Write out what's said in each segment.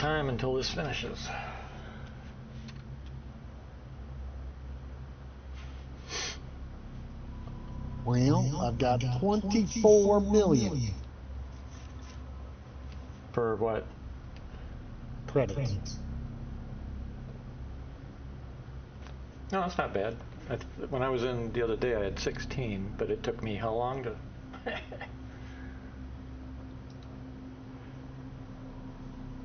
time until this finishes. Well, I've got 24 million For what? credits. No, that's not bad. When I was in the other day, I had 16, but it took me how long to...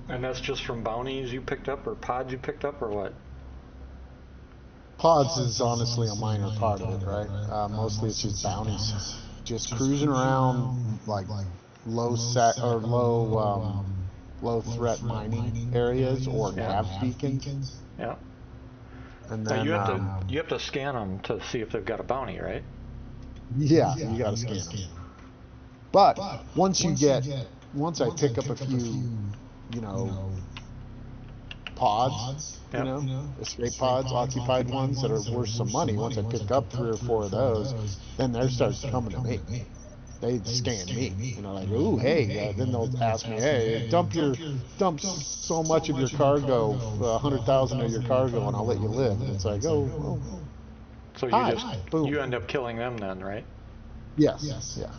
And that's just from bounties you picked up, or pods you picked up, or what? Pods is honestly a minor part of it, right? Mostly it's just bounties. Just cruising around like low threat mining areas or nav beacons. Yeah. And Now then you have to scan them to see if they've got a bounty, right? yeah, you gotta scan them. But once I pick up a few, you know, pods, Yep. escape pods, occupied ones that are worth some money. Once I pick up 3 or 4 of those, then they start coming to me. They scan me, like, ooh, hey. Then they'll ask me, hey, dump so much of your cargo, 100,000 of your cargo, and I'll let you live. And it's like, oh, So hi, boom. you end up killing them then, right? Yes, yeah.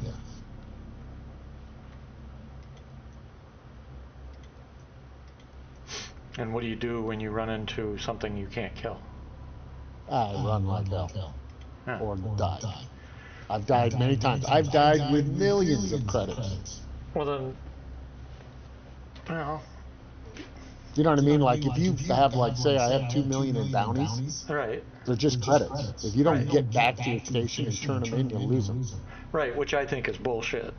And what do you do when you run into something you can't kill? I run like hell, Huh. or die. I've died many times. I've died with millions of credits. Well then, well, You know what I mean? Like if you have, like, say I have 2 million in bounties, right. they're just credits. If you don't get back to your station and turn them in, you'll lose them. Right, which I think is bullshit.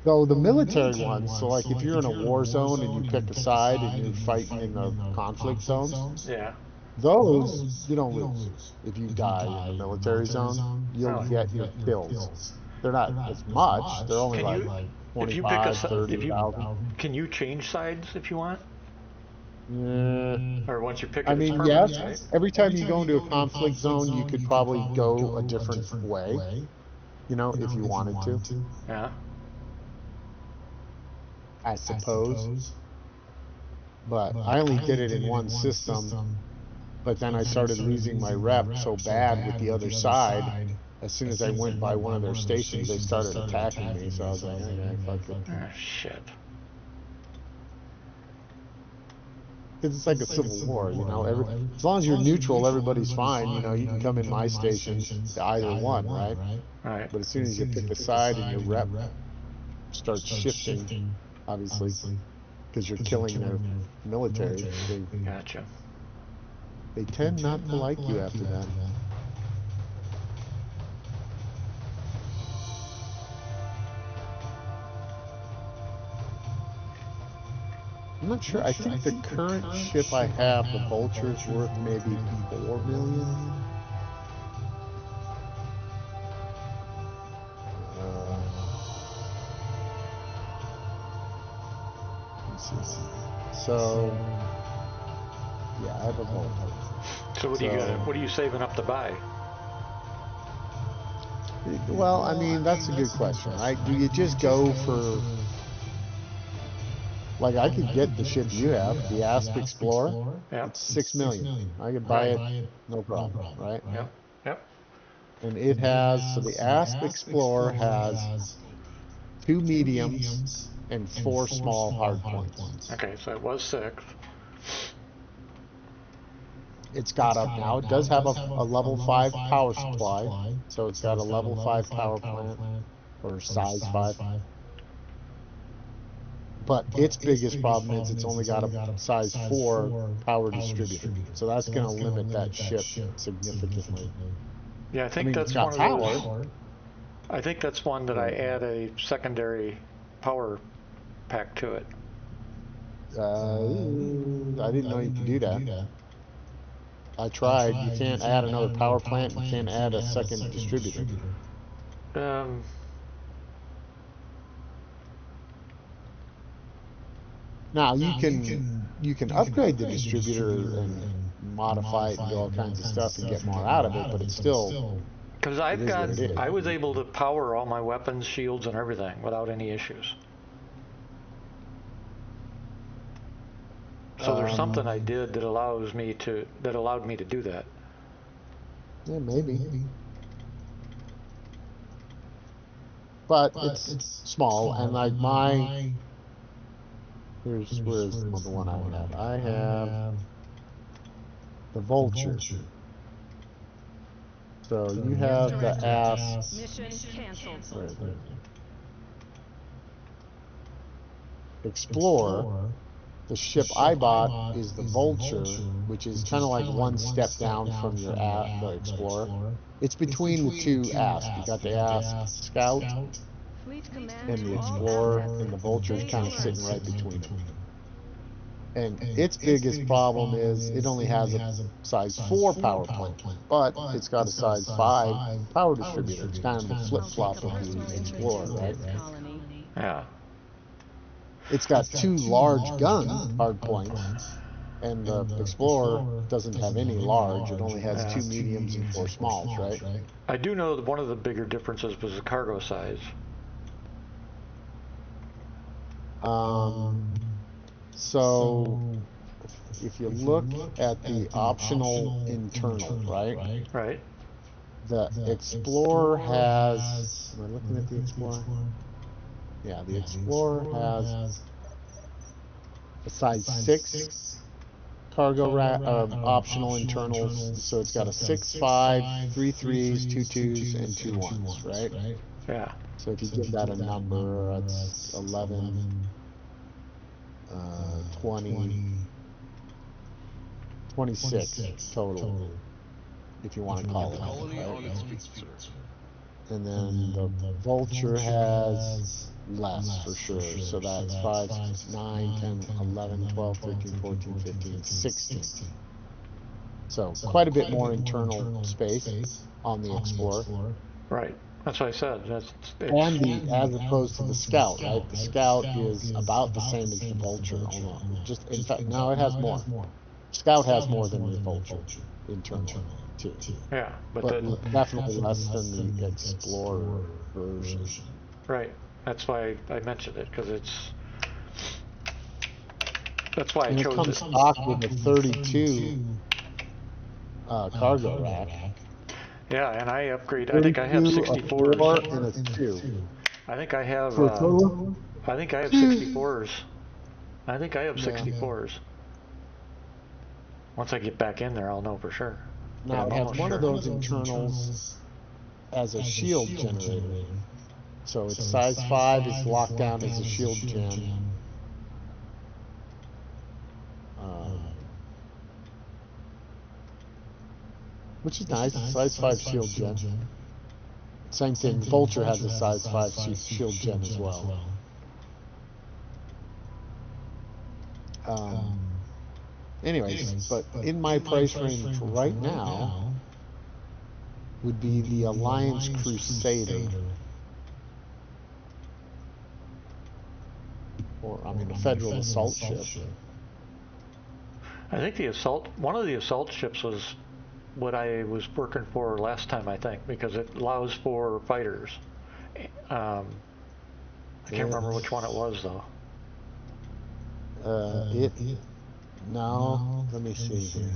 So the military ones, so like if you're in a war zone and you pick a side and you're fighting in the conflict zones, Yeah. those you don't lose. If you die in the military zone, you'll get your kills. They're not as much. They're only like 25, 30,000. Can you change sides if you want? Yeah. Or once you pick it, I it's mean, permanent, yes. right? Every time you go into a conflict zone, you could probably go a different way, if you wanted to, Yeah. I suppose. But I only did it in one system, but then I started losing my rep so bad with the other side. As soon as I went by one of their stations, they started attacking me, so I was like, okay, fuck it. Oh, shit. Because it's like a civil war, as long as you're neutral, everybody's fine. You can come in my station, either one, right? Right. But as soon as you pick a side and your rep starts shifting, obviously, because you're killing their military, Gotcha. they tend not to like you after that. I'm not sure. I think the current ship I have, the Vulture, is worth maybe 4 million. Let's see. So, yeah, I have a Vulture. So what are you saving up to buy? Well, I mean, that's a good question, right? Do you just go for, like, I could get the ship you have, the Asp Explorer. Yep. It's 6 million. I could buy it, no problem, right? Yep. Yep. And it has, so the Asp Explorer has 2 mediums and 4 small hard points. Okay, so it was 6. It's got up now. It does have a level 5 power supply, so it's got a level 5 power plant, or size 5. But its biggest problem is it's only got a size 4 power distributor, so that's going to limit that ship significantly. Yeah, I think that's one of those. I think that's one that I add a secondary power pack to it. I didn't know you could do that. I tried. You can't add another power plant. You can't add a second distributor. Now you can upgrade the distributor and modify it and do all kinds of stuff and get more out of it, but it's still, because I was able to power all my weapons, shields, and everything without any issues. So there's something I did that allowed me to do that. Yeah, maybe. But it's small, and like where's the one I have? I have the vulture. So you have the ass. Mission canceled. Where is it? Explorer. The ship I bought is the Vulture, which is kind of like one step down from your the Explorer. It's between the two Asp. You got the Asp Scout and the Explorer, and the Vulture's kind of sitting right between them. And its biggest problem is it only has a size 4 power plant, but it's got a size 5 power distributor. It's kind of the flip-flop of the Explorer, right? Yeah. It's got 2 large gun hard points, and the Explorer doesn't have any large. It only has 2 mediums and 4 smalls, right? I do know that one of the bigger differences was the cargo size. So if you look at the optional internal, right? Right. The Explorer has, am I looking at the Explorer? Yeah, the Explorer has a size 6 cargo optional internals, so it's got a 6.5, 3 3s, 2 2s, and 2 1s, right? Yeah. So if you give that a number, that's 11, 20, 26 total, if you want to call it, right? And then the Vulture has less for sure, so that's 5, 9, 10, 11, 12, 13, 14, 15, 16. So quite a bit more internal space on the Explorer. Right. That's what I said. And as opposed to the Scout, right? The Scout is about the same as the Vulture. Just in fact, no, it has more. Scout has more than the Vulture internally too. Yeah, but definitely less than the Explorer version. Right. That's why I mentioned it, because that's why I chose it. It comes stock with a 32 cargo rack. Yeah, and I upgrade. I think I have 64s. And a 2. I think I have. I think I have 64s. I think I have 64s. Once I get back in there, I'll know for sure. Now it has one of those internals as a shield generator. So its size 5 is locked down as a shield gen. Which is nice, size 5 shield gen. Same thing, Vulture has a size 5 shield gen as well. Anyways, but in my price range right now would be the Alliance Crusader. Or, I mean, a Federal assault ship. I think one of the assault ships was what I was working for last time, I think, because it allows for fighters. I can't remember which one it was, though. No, let me see here.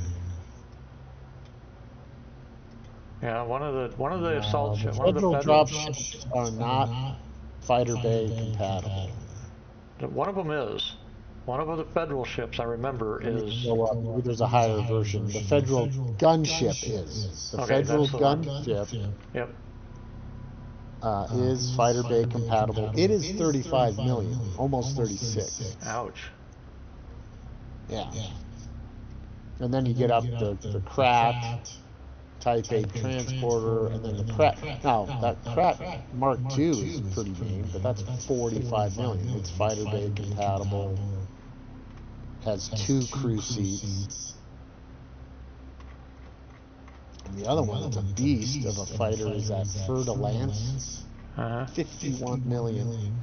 Yeah, one of the assault ships. Federal dropships are not fighter bay compatible. One of them is. One of the Federal ships, I remember, is. Maybe there's a higher version. The Federal gunship is. The Federal gunship. Yep. Is fighter bay compatible. It is 35 million, almost 36. Ouch. Yeah. And then you get up the Krat Type 8 transporter, and then the Krat. Now, that Krat Mark II is pretty mean, but that's 45 million. It's fighter bay compatible. Has 2 crew seats. And the other one that's a beast of a fighter is that Fer-de-Lance. 51 million.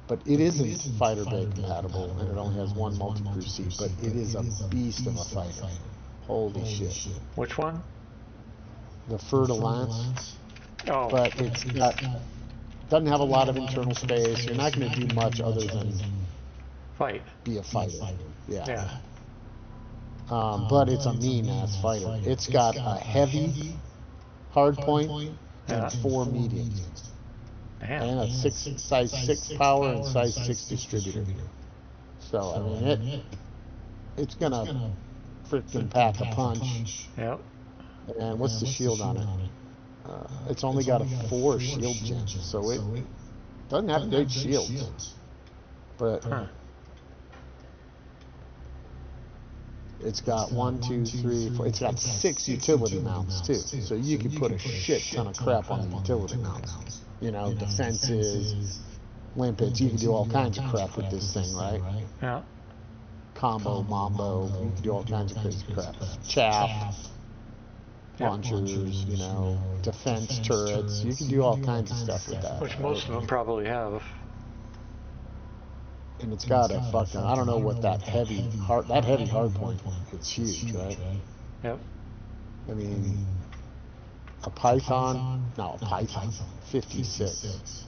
But it isn't fighter bay compatible, and it only has 1 multi-crew seat, but it is a beast of a fighter. Holy shit. Which one? The Fer-de-Lance. Oh. But it's got, doesn't have a lot of internal space. You're not going to do much other than Fight. be a fighter. Yeah. Yeah. But it's a mean-ass fighter. It's got a heavy hard point Yeah. and 4 mediums. Damn. And a size 6 power and size 6 distributor. So, I mean, it's gonna freaking pack a punch. Yep. And what's the shield on it? It's only got a 4 shield gen, so it doesn't have great shields. But it's got 1, 2, 3, 4. It's got 6 utility mounts too, so you can put a shit ton of crap on the utility mounts. You know, defenses, limpets. You can do all kinds of crap with this thing, right? Yeah. Combo, mambo. You can do all kinds of crazy crap. Chaff, launchers. You know, defense turrets. You can do all kinds of stuff with that. Which most of them probably have. And it's got a fucking, I don't know what that heavy hard point, it's huge, right? Yep. I mean, a Python 56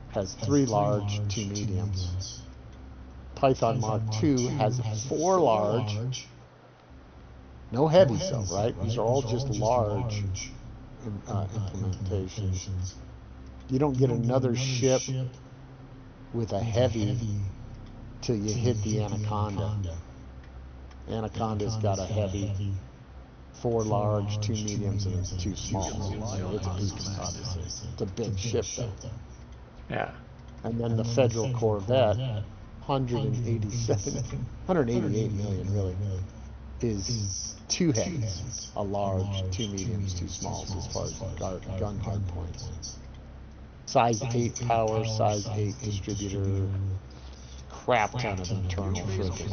has 3 large, 2 mediums. Python Mark II has 4 large, no heavies though, right? These are all just large implementations. You don't get another ship with a heavy till you hit the Anaconda. Anaconda's got a heavy, 4 large, 2 mediums, and 2 smalls. It's a beacon, obviously. It's a big ship, though. Yeah. And then the Federal Corvette, 188 million, really, is 2 heavies, a large, 2 mediums, 2 smalls, as far as gun hard points. Size 8 power, size 8 distributor, crap ton of internal friggin'.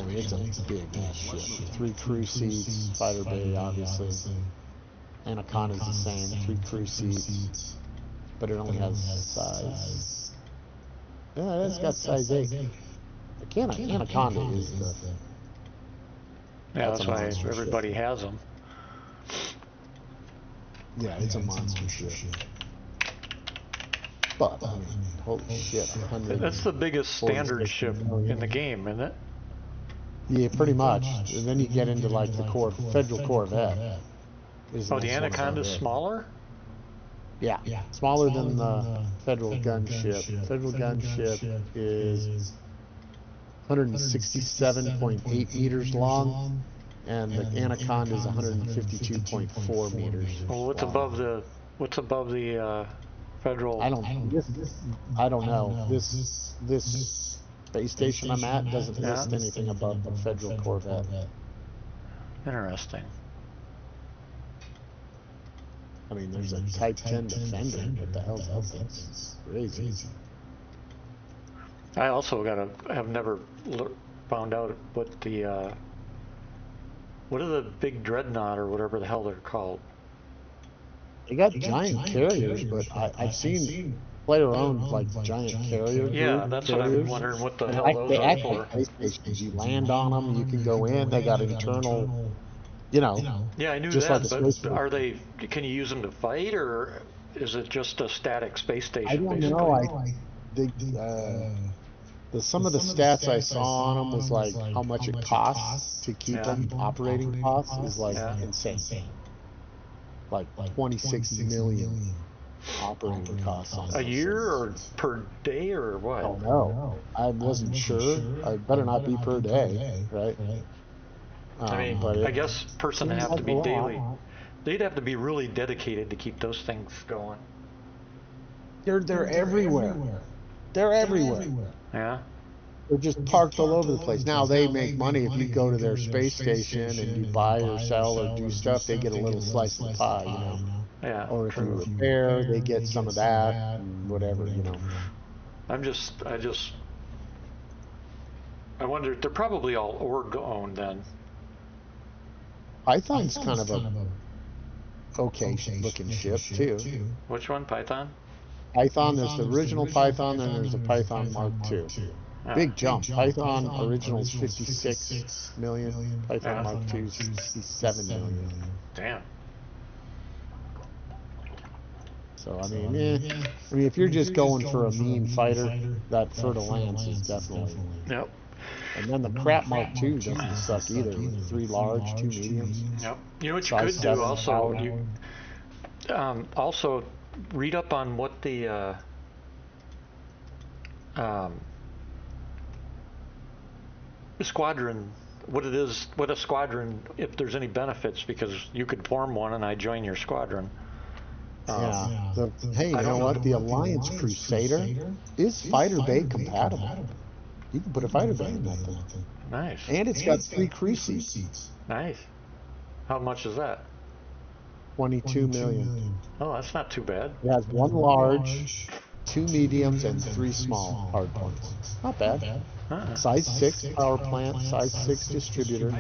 I mean, it's a big ass ship. 3 crew seats, fighter bay, obviously. Anaconda's the same, 3 crew seats, but it only has size. Yeah, it's got size 8. Anaconda is the. Yeah, that's why everybody has them. Yeah, it's a monster ship. But, I mean, holy shit. That's the biggest standard ship in the game, isn't it? Yeah, pretty much. And then you get into like the Federal Corvette. Oh, the Anaconda's smaller? Yeah, smaller than the Federal gunship. Federal gunship is 167.8 meters long, and the Anaconda is 152.4 meters. Well, what's above the Federal? I don't know. This space station I'm at doesn't list anything above the Federal Corvette. Interesting. I mean, there's a Type 10 Defender. What the hell's that thing? Crazy. I also have never found out what are the big dreadnought or whatever the hell they're called. They got giant carriers, but I've seen player-owned like giant carrier. Yeah, that's what I'm wondering. What the hell those are for? You land on them, you can go in. They got internal, you know. Yeah, I knew just that. Like but are they? Can you use them to fight, or is it just a static space station? I don't know. Some of the stats I saw on them was like how much it costs to keep them. Operating costs is like insane. Like 26 million operating costs on a year or per day or what? Oh no, I wasn't sure. I better not be per day, right? I mean, but I guess person would have to be daily. They'd have to be really dedicated to keep those things going. They're everywhere. They're everywhere. Yeah. They're just parked all over the place. Now they make money if you go to their space station and you buy or sell or do stuff. They get a little slice of the pie, you know. Yeah. Or if you repair, they get some of that and whatever, you know. I wonder. They're probably all org owned then. Python's kind of a okay looking ship too. Which one, Python? Python. There's the original Python, and there's the Python Mark II. Big jump. Python original is 56 million. Python Mark II is 67 million. Damn. So I mean, I mean, if you're just going for a mean fighter, that Fertile Lance is definitely. Yep. And then the Crap Mark II doesn't suck either, with 3 large, 2 mediums. Yep. You know what you Size could do 7 also? power. You also read up on what the squadron, what it is, what a squadron, if there's any benefits, because you could form one and I join your squadron. Yeah. Hey, you know what? The Alliance Crusader is Fighter Bay compatible. You can put a Fighter Bay in that thing. Nice. And it's got 3 crew seats. Nice. How much is that? 22 million. Oh, that's not too bad. It has 1 large, 2 mediums, and 3 small hard points. Not bad. Size 6 power plant, size 6 distributor.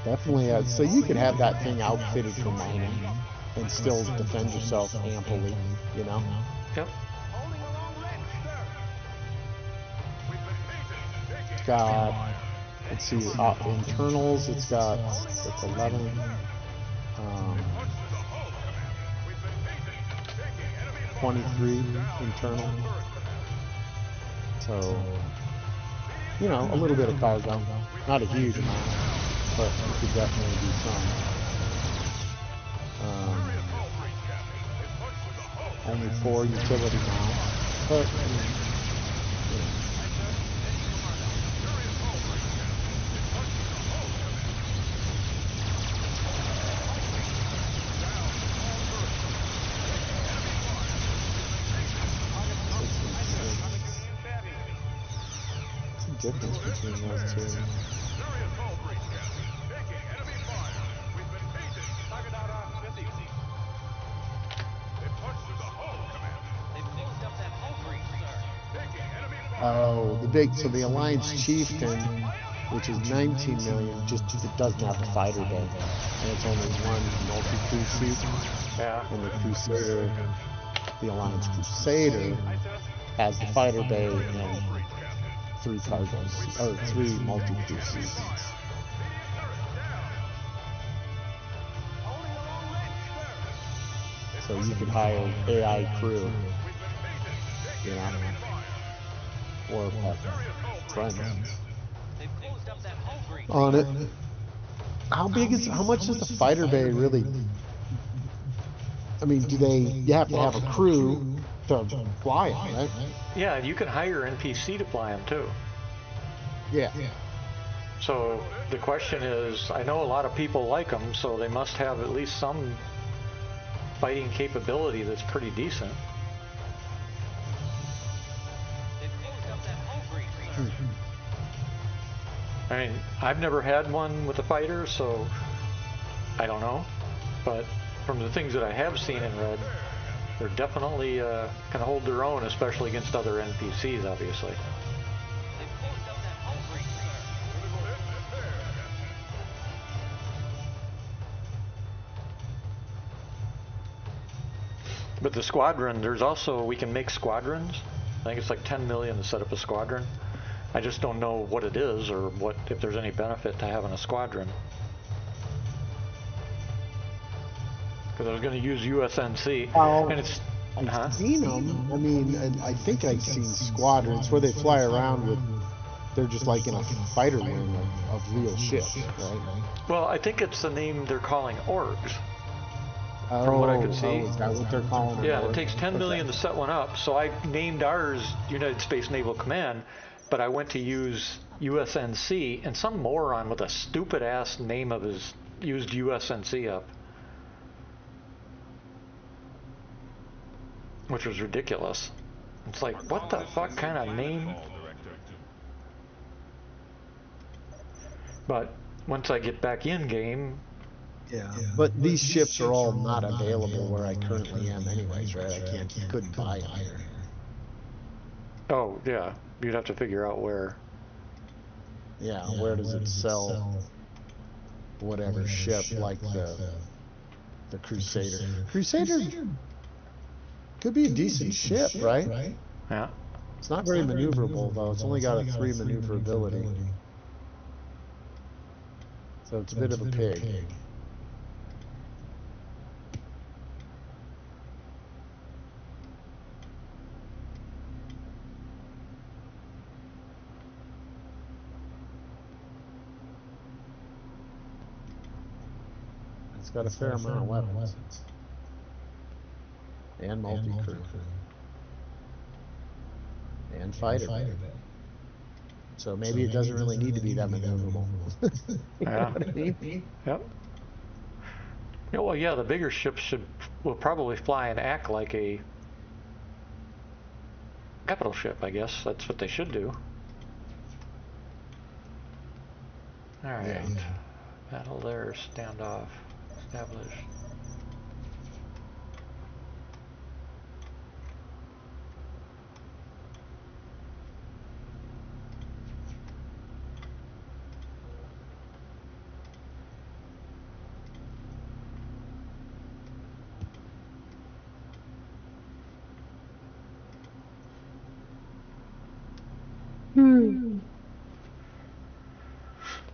Definitely. So you could have that thing outfitted for mining and still defend yourself amply, you know? Yep. It's got, let's see, internals, it's got, that's 11. 23 internal. So, you know, a little bit of cargo. Not a huge amount, but you could definitely do some. Only 4 utility mounts, but, I mean, you know. Difference between those two. Oh, so the Alliance Chieftain, which is 19 million, just it doesn't have the fighter bay, and it's only 1 multi-crew seat. Yeah. And the Crusader, the Alliance Crusader, has the fighter bay and 3 cargos, or 3 multi-crew seats. So you could hire AI crew, you know, or friends on it. How much is the fighter bay really? I mean, you have to have a crew to fly on, right? Yeah, you can hire NPC to fly them too. Yeah. So the question is, I know a lot of people like them, so they must have at least some fighting capability that's pretty decent. I mean, I've never had one with a fighter, so I don't know. But from the things that I have seen and read, they're definitely can hold their own, especially against other NPCs, obviously. But the squadron, there's also, we can make squadrons. I think it's like 10 million to set up a squadron. I just don't know what it is or what, if there's any benefit to having a squadron. Because I was going to use USNC, and it's... I've seen them. I mean, I think I've seen squadrons where they fly around with, they're just like in a fighter wing of real ships, right? Well, I think it's the name they're calling orgs. From what I could see. Is that what they're calling them? Yeah, it takes 10 million to set one up, so I named ours United States Naval Command, but I went to use USNC, and some moron with a stupid ass name of his used USNC up. Which was ridiculous. It's like, what the fuck kind of name? But once I get back in game... Yeah, but these ships are all not available where I currently am anyways, right? I couldn't buy them here. Oh, yeah. You'd have to figure out where. Yeah, where does it sell whatever ship like the Crusader? Crusader could be a decent ship, right? Yeah. It's not very maneuverable, though. It's only got a 3 maneuverability. So it's a bit of a pig. got a fair amount of weapons. And multi-crew. And fighter bay. So maybe it doesn't really need to be that maneuverable. You know what I mean? Yep. Yeah, well, yeah, the bigger ships will probably fly and act like a capital ship, I guess. That's what they should do. Alright. Yeah. Battle there, standoff, established.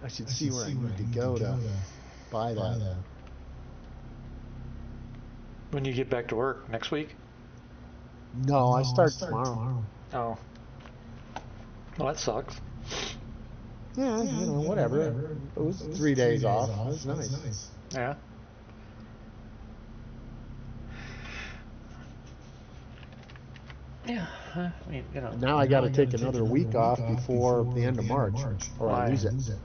I should see where I need to go to buy that. When you get back to work next week? No, I start tomorrow. Oh. Well, that sucks. Yeah, you know, whatever. It was 3 days off. It was nice. Yeah. Yeah, I mean, you know. Now I got to take another week off before the end of March, or I lose it.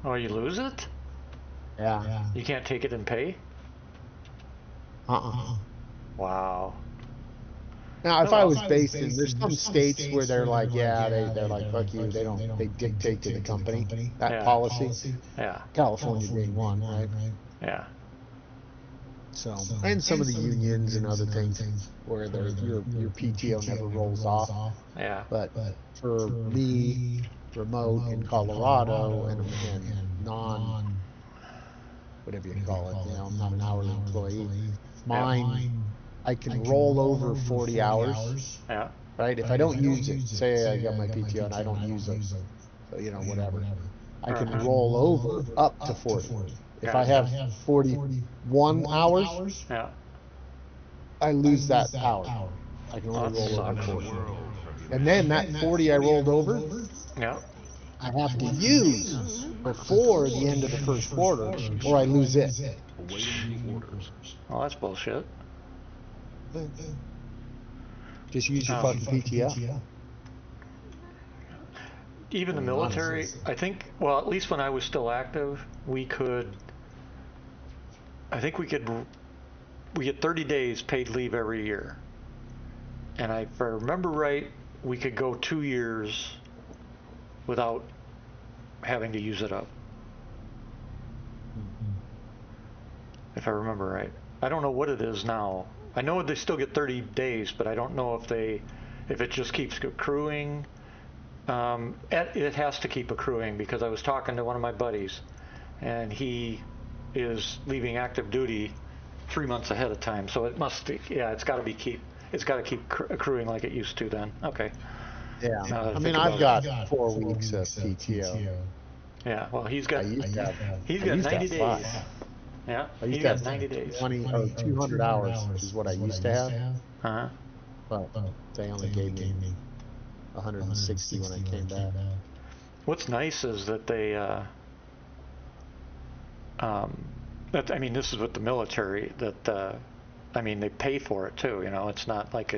Oh, you lose it? Yeah. You can't take it and pay? Wow. Now, if I was based in, there's some states where they're like, yeah, they're like, fuck you, they dictate to the company that policy. Yeah. California being one, right? Yeah. So, and some of the unions and other things where your PTO never rolls off. Yeah. But for me, remote in Colorado and non, whatever you call it, you know, I'm not an hourly employee. Mine, I can roll over 40 hours. Yeah. Right? If I don't use it, say I got my PTO and I don't use it, you know, whatever, I can roll over up to 40. If I have 41 hours, Yeah. I lose that hour. I can only roll over 40. And then that 40 I rolled over, Yeah. I have to use before the end of the first quarter, or I lose it. Well, that's bullshit. Just use your fucking PTO. Even the military, I think, well, at least when I was still active, we get 30 days paid leave every year. And if I remember right, we could go 2 years without having to use it up. If I remember right. I don't know what it is now. I know they still get 30 days, but I don't know if it just keeps accruing. It has to keep accruing, because I was talking to one of my buddies, and he is leaving active duty 3 months ahead of time. So it must, it's got to keep accruing like it used to then. Okay. Yeah. I mean, I've got 4 weeks of PTO. Yeah. Well, he's got 90 days. Yeah. I used to have 90 days. 20 or 200 hours is what I used to have. Uh-huh. But they only gave me 160 when I came back. What's nice is that they, I mean, this is with the military, that, I mean, they pay for it too, you know, it's not like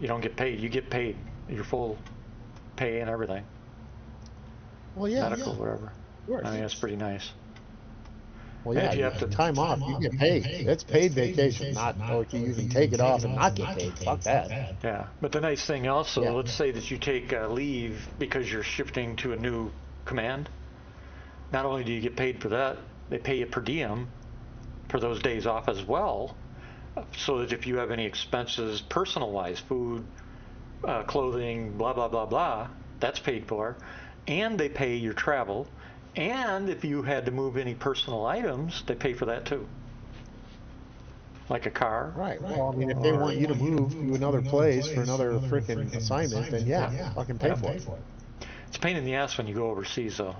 you don't get paid, you get paid, your full pay and everything. Well, yeah. Medical, whatever. I mean, it's pretty nice. Well, yeah, you have to time off, you get paid. It's paid vacation, not like you can take it off and not get paid. Fuck that. Yeah, but the nice thing also, let's say that you take leave because you're shifting to a new command. Not only do you get paid for that, they pay you per diem for those days off as well, so that if you have any expenses personal-wise, food, clothing, blah, blah, blah, blah, that's paid for. And they pay your travel. And if you had to move any personal items, they pay for that too. Like a car. Right. Well, I mean, if they want you to move to another place for another freaking assignment, then yeah, fucking pay for it. It's a pain in the ass when you go overseas, though,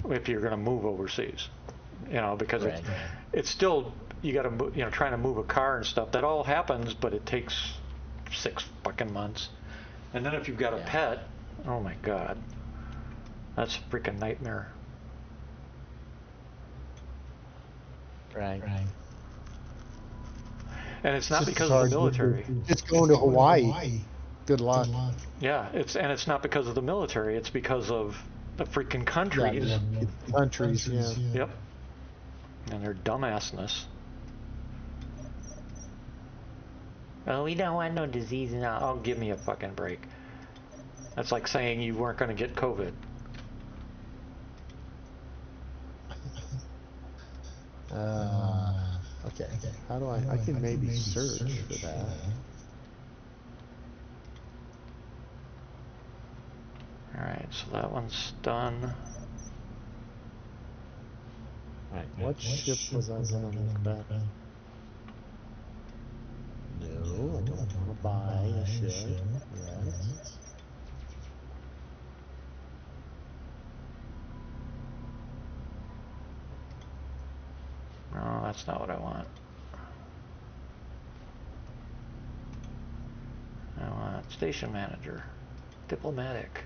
if you're going to move overseas. You know, because it's still, you got to, you know, trying to move a car and stuff. That all happens, but it takes 6 fucking months. And then if you've got a pet, oh my God, that's a freaking nightmare. Right. And it's It's not just as because of the hard as military. just going to Hawaii. Good luck. Yeah, it's not because of the military. It's because of the freaking Yeah, countries. the countries. Yeah. Yep. And their dumbassness. Oh, we don't want no disease now. Oh, give me a fucking break. That's like saying you weren't going to get COVID. Okay. How do I can maybe search for that. Alright, so that one's done. Alright, what ship was I gonna look back? No, I don't want to buy a ship yet. No, that's not what I want. I want station manager. Diplomatic.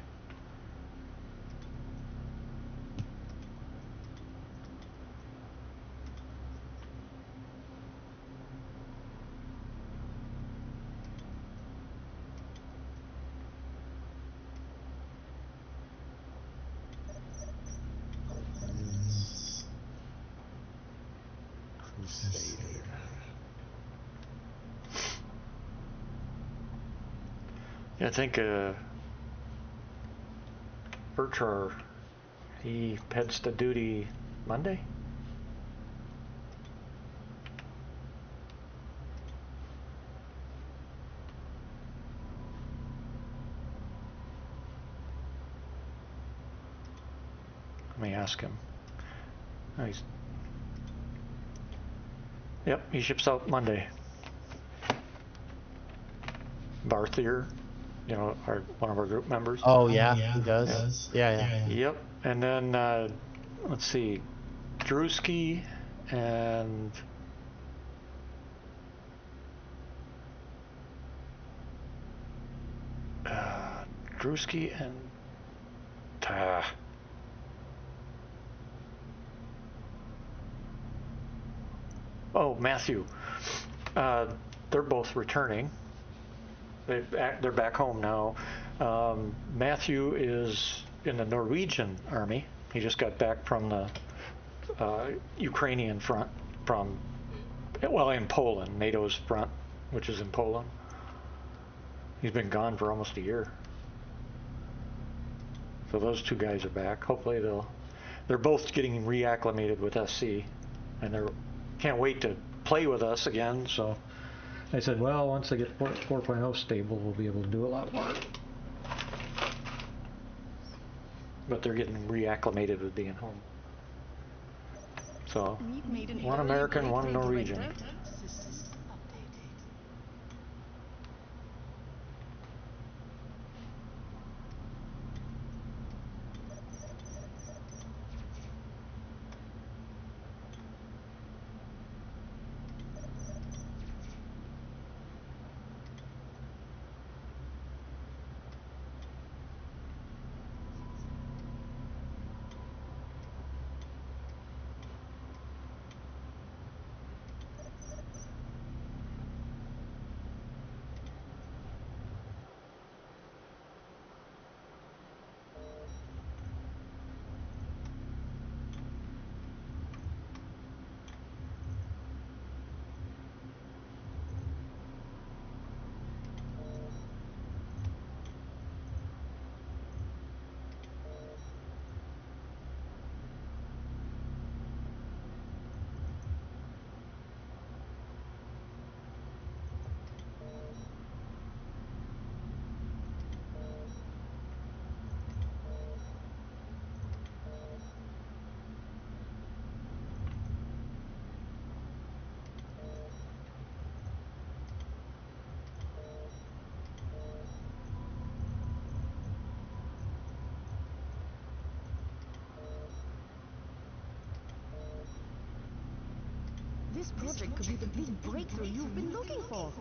Crusader. Yeah, I think Bertrand, he heads to duty Monday? Let me ask him. Oh, yep, he ships out Monday. Barthier, you know, one of our group members. Oh yeah, he does. Yeah. Yep, and then let's see, Drewski and Drewski and oh, Matthew. They're both returning. They're back home now. Matthew is in the Norwegian army. He just got back from the Ukrainian front, in Poland, NATO's front, which is in Poland. He's been gone for almost a year. So those two guys are back. Hopefully they're both getting reacclimated with SC, and they can't wait to play with us again. So I said, well, once they get 4.0 stable, we'll be able to do a lot more. But they're getting reacclimated with being home. So one American, one Norwegian. This project could be the big breakthrough you've been looking for.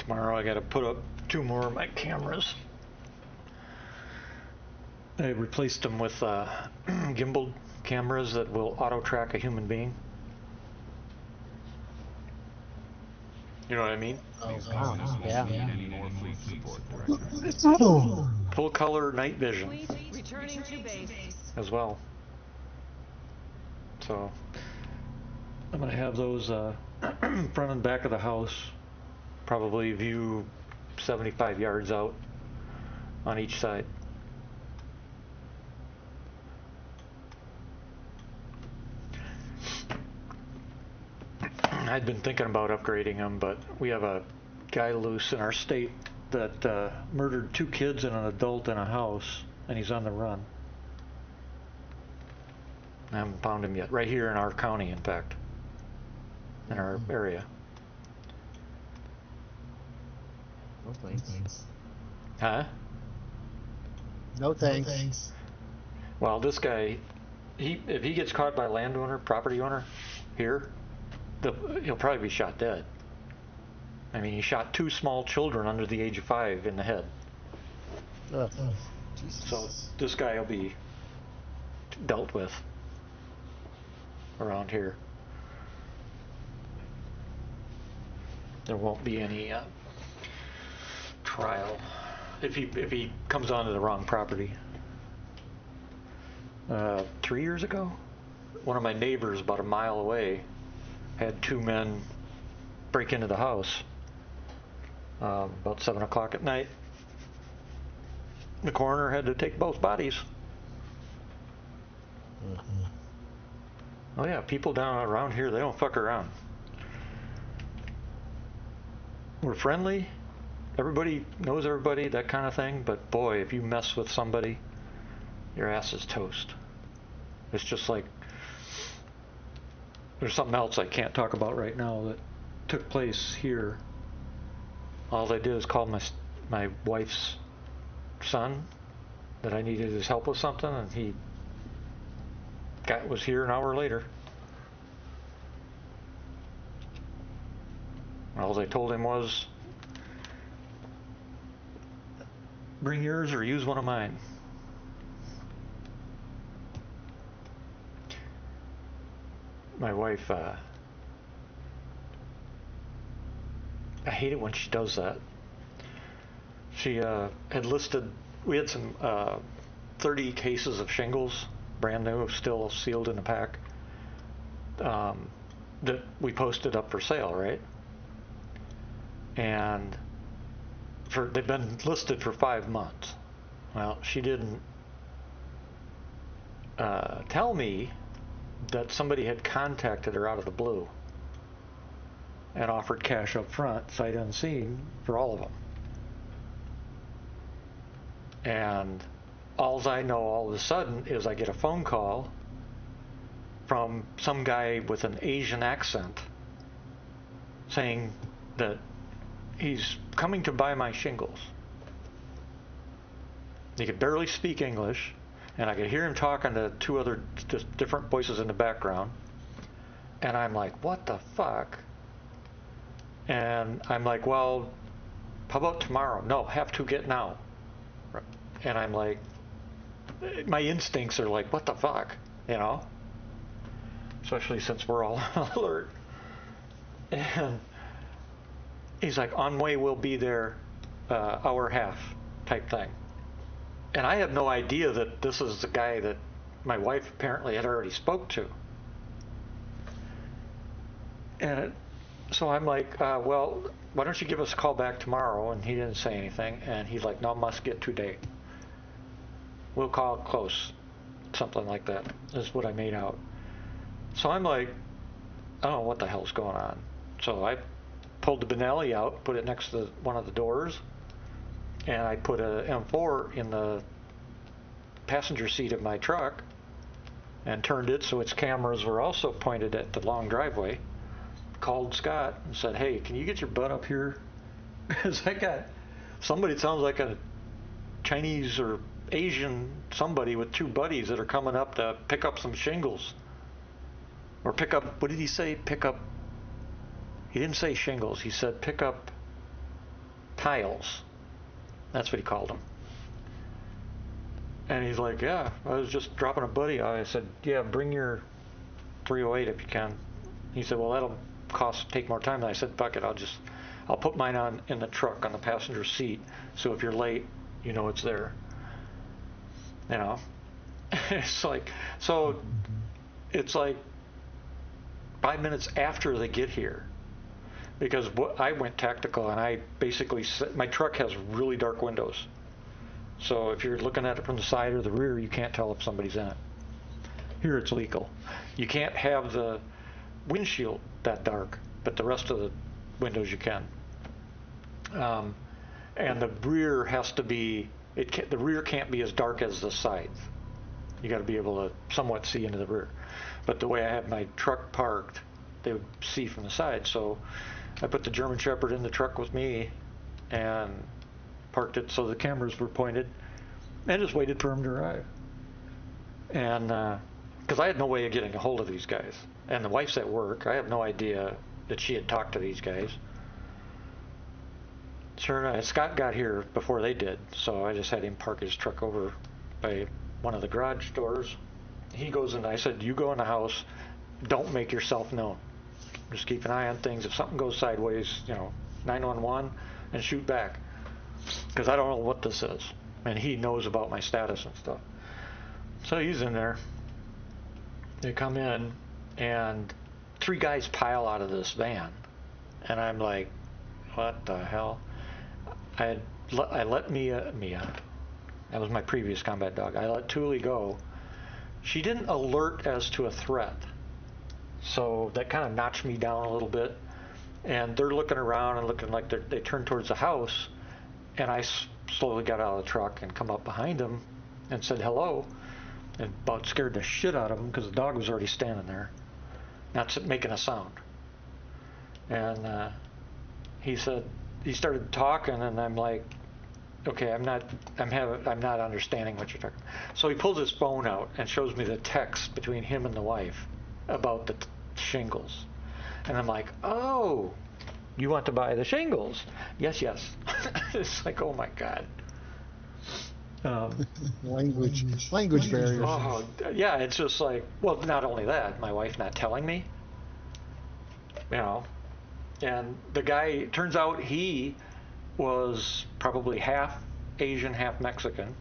tomorrow I got to put up 2 more of my cameras. I replaced them with gimbal cameras that will auto-track a human being. You know what I mean? Oh, wow. Yeah. Full color night vision Fleet returning to base. as well. So I'm going to have those front and back of the house, probably view 75 yards out on each side. I'd been thinking about upgrading them, but we have a guy loose in our state that murdered 2 kids and an adult in a house, and he's on the run. I haven't found him yet. Right here in our county, in fact. In our area. No thanks. Huh? No thanks. Well, this guy, if he gets caught by a landowner, property owner, here, he'll probably be shot dead. I mean, he shot 2 small children under the age of 5 in the head. So this guy will be dealt with around here. There won't be any trial if he comes onto the wrong property. 3 years ago, one of my neighbors about a mile away had 2 men break into the house about 7 o'clock at night. The coroner had to take both bodies. Oh yeah, people down around here, they don't fuck around. We're friendly, everybody knows everybody, that kind of thing, but boy, if you mess with somebody, your ass is toast. It's just like, there's something else I can't talk about right now that took place here. All they did is call my wife's son that I needed his help with something, and he was here an hour later. All they told him was, bring yours or use one of mine. My wife, I hate it when she does that. She had listed, we had some 30 cases of shingles, brand new, still sealed in a pack, that we posted up for sale, right? And they've been listed for 5 months. Well, she didn't tell me that somebody had contacted her out of the blue and offered cash up front, sight unseen, for all of them. And all I know all of a sudden is I get a phone call from some guy with an Asian accent saying that he's coming to buy my shingles. He could barely speak English, and I could hear him talking to 2 other just different voices in the background. And I'm like, what the fuck? And I'm like, well, how about tomorrow? No, have to get now. And I'm like, my instincts are like, what the fuck? You know? Especially since we're all alert. And he's like, on way, we'll be there hour half type thing. And I have no idea that this is the guy that my wife apparently had already spoke to. And so I'm like, well, why don't you give us a call back tomorrow? And he didn't say anything. And he's like, no, must get today. We'll call close. Something like that is what I made out. So I'm like, I don't know what the hell's going on. So I pulled the Benelli out, put it next to one of the doors, and I put a M4 in the passenger seat of my truck and turned it so its cameras were also pointed at the long driveway. Called Scott and said, hey, can you get your butt up here? Because I got somebody that sounds like a Chinese or Asian somebody with 2 buddies that are coming up to pick up some shingles. Or pick up, what did he say? Pick up, he didn't say shingles, he said pick up tiles. That's what he called them. And he's like, yeah, I was just dropping a buddy. I said, yeah, bring your 308 if you can. He said, well, that'll take more time. And I said, fuck it, I'll put mine on in the truck on the passenger seat, so if you're late, you know it's there. You know, it's like, so it's like 5 minutes after they get here, because I went tactical and I basically my truck has really dark windows, so if you're looking at it from the side or the rear, you can't tell if somebody's in it. Here it's legal. You can't have the windshield that dark, but the rest of the windows you can. And the rear has to be, the rear can't be as dark as the sides. You got to be able to somewhat see into the rear. But the way I have my truck parked, they would see from the side. So I put the German Shepherd in the truck with me and parked it so the cameras were pointed, and just waited for him to arrive. And because I had no way of getting a hold of these guys, and the wife's at work, I have no idea that she had talked to these guys. Sure enough, Scott got here before they did, so I just had him park his truck over by one of the garage doors. He goes in, I said, you go in the house, don't make yourself known. Just keep an eye on things. If something goes sideways, 911, and shoot back. Because I don't know what this is. And he knows about my status and stuff. So he's in there. They come in, and 3 guys pile out of this van. And I'm like, what the hell? I let Mia, that was my previous combat dog, I let Thule go. She didn't alert as to a threat. So that kind of notched me down a little bit. And they're looking around and looking like they turn towards the house. And I slowly got out of the truck and come up behind them and said hello. And about scared the shit out of him because the dog was already standing there, not making a sound. And he started talking, and I'm like, okay, I'm not understanding what you're talking about. So he pulls his phone out and shows me the text between him and the wife about the shingles. And I'm like, oh, you want to buy the shingles? Yes. It's like, oh my God. Language barriers. Oh, yeah, it's just like, well, not only that, my wife not telling me, and the guy, turns out he was probably half Asian, half Mexican,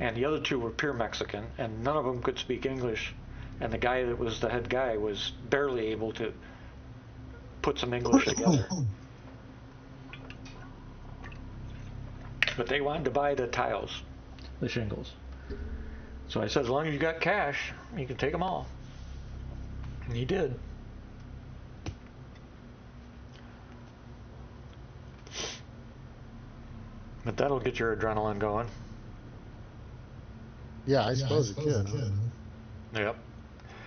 and the other 2 were pure Mexican, and none of them could speak English, and the guy that was the head guy was barely able to put some English together. But they wanted to buy the tiles, the shingles. So I said, as long as you got cash, you can take them all. And he did. But that'll get your adrenaline going. Yeah, I suppose it could. Yep.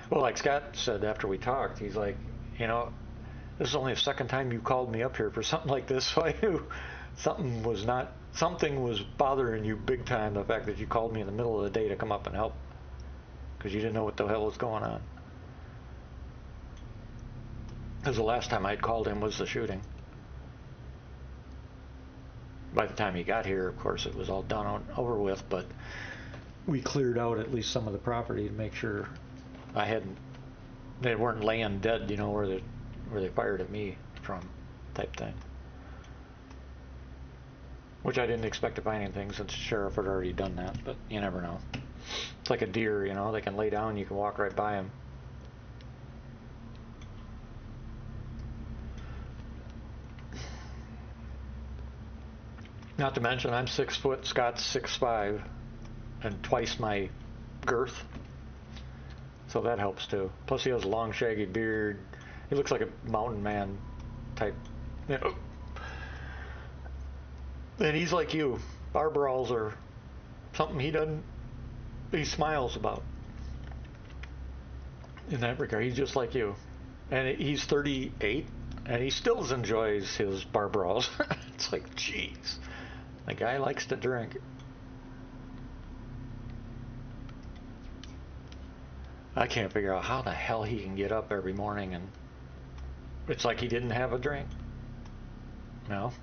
Well, like Scott said after we talked, he's like, this is only the second time you called me up here for something like this, so I knew something was bothering you big time, the fact that you called me in the middle of the day to come up and help, because you didn't know what the hell was going on. Because the last time I'd called him was the shooting. By the time he got here, of course, it was all done over with, but we cleared out at least some of the property to make sure they weren't laying dead, where they fired at me from, type thing. Which I didn't expect to find anything since the sheriff had already done that, but you never know. It's like a deer, they can lay down, you can walk right by them. Not to mention, I'm 6 foot, Scott's 6'5", and twice my girth. So that helps too. Plus he has a long shaggy beard. He looks like a mountain man type. And he's like you. Bar brawls are something he smiles about. In that regard, he's just like you. And he's 38, and he still enjoys his bar brawls. It's like, jeez. The guy likes to drink. I can't figure out how the hell he can get up every morning and it's like he didn't have a drink. No.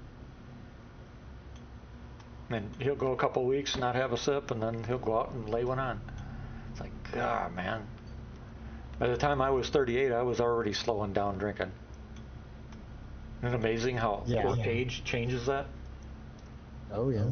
And he'll go a couple weeks and not have a sip, and then he'll go out and lay one on. It's like, God, man. By the time I was 38, I was already slowing down drinking. Isn't it amazing how age changes that? Oh yeah.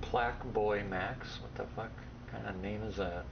Plaque Boy Max? What the fuck kind of name is that?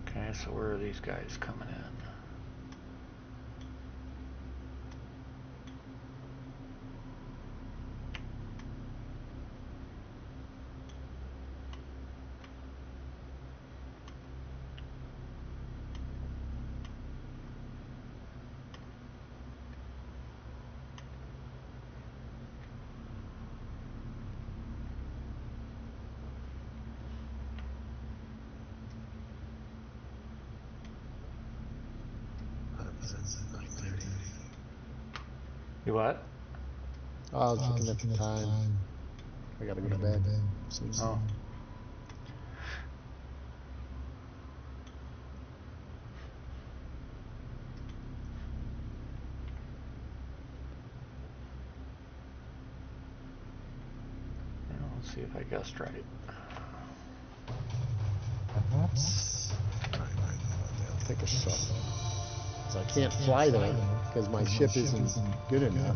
Okay, so where are these guys coming in? You what? Oh, I was looking at the time. I gotta go to bed. Oh. Well, let's see if I guessed right. Perhaps I'll take a shot. So I can't fly there because my ship isn't good enough.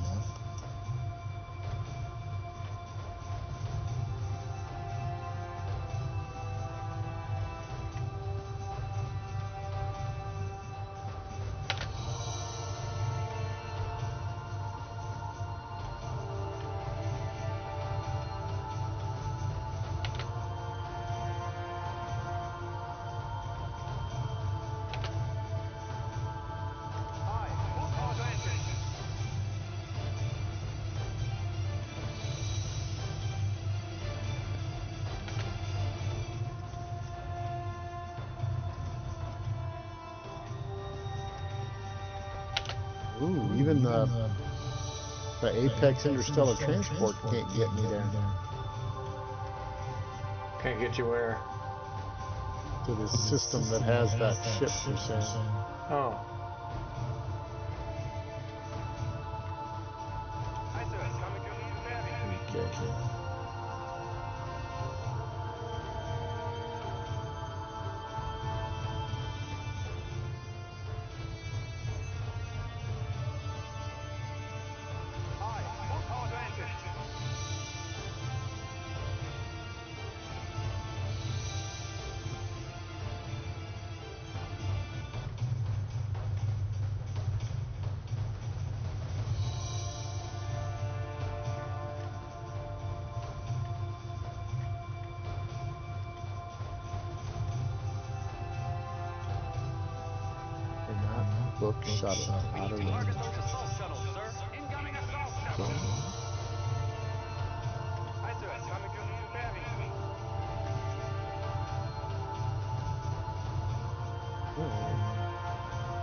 Ooh, even the Apex Interstellar Transport can't get me there. Can't get you where? To this system that has that ship for sale. Oh. Okay. Book shuttle out of range. Okay.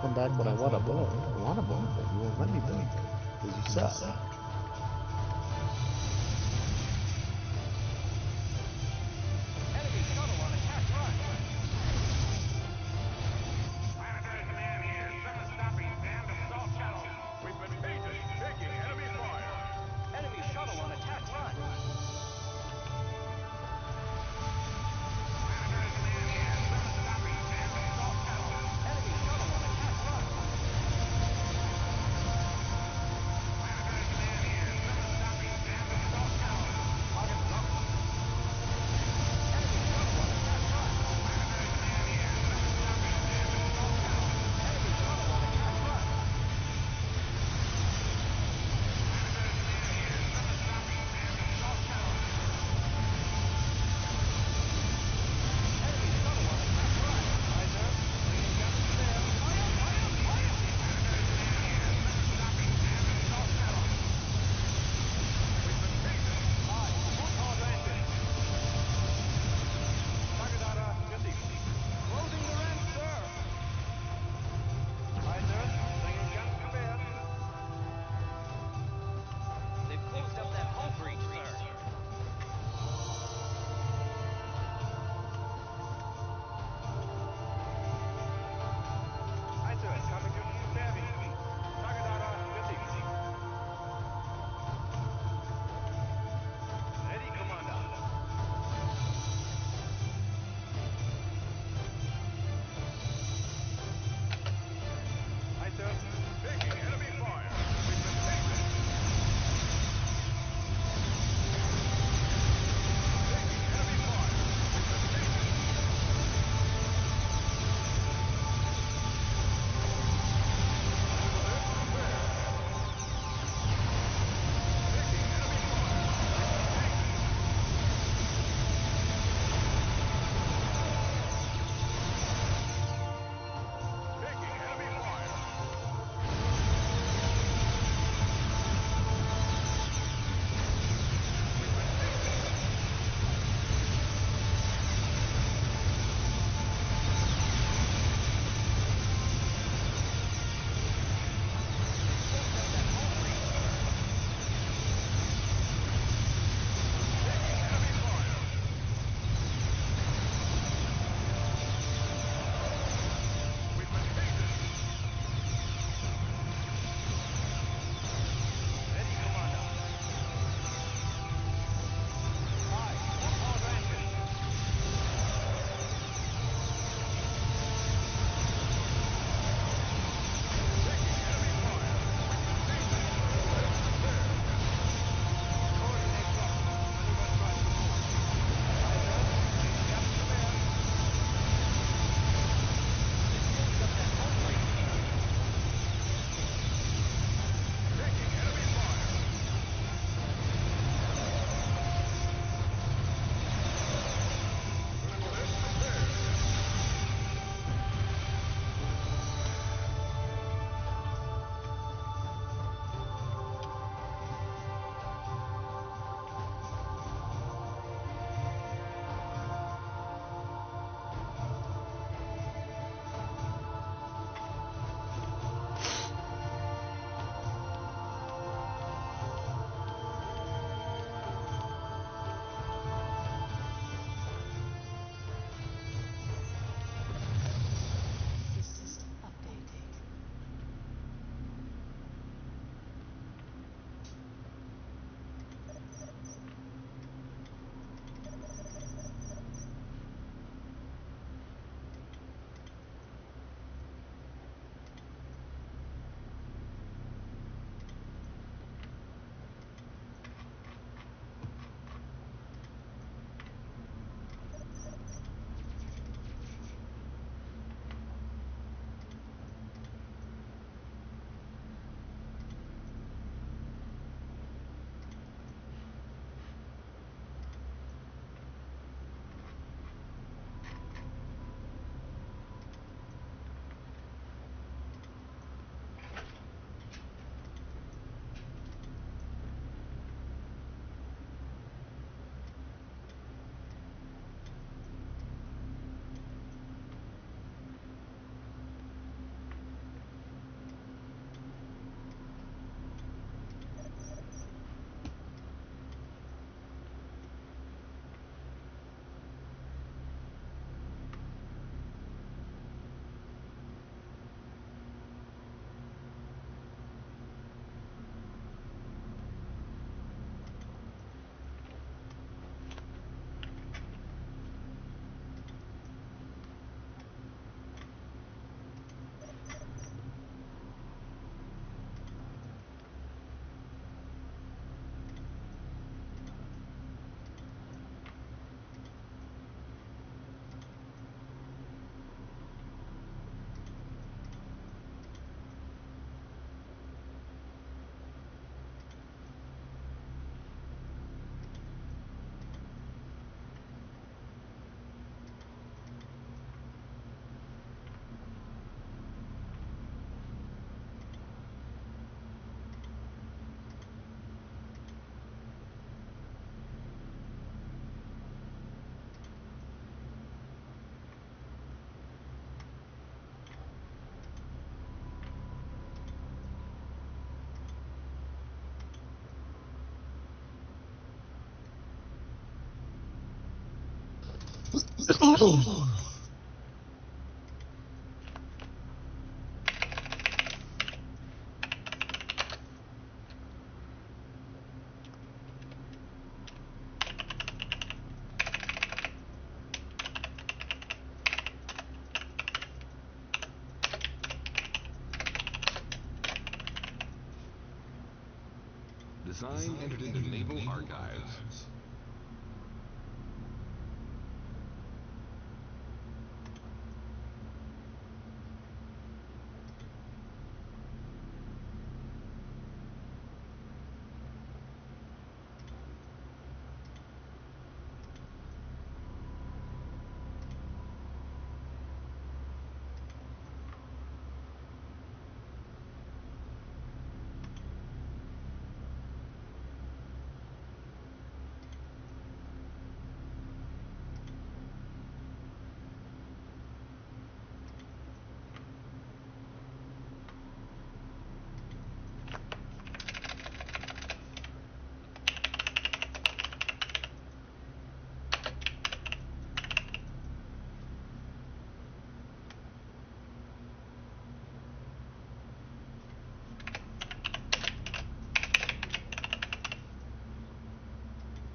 Come back when I want to book. I want to book, but you won't let me book because you suck. Design entered into Naval Archives.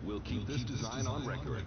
We'll keep this design on record.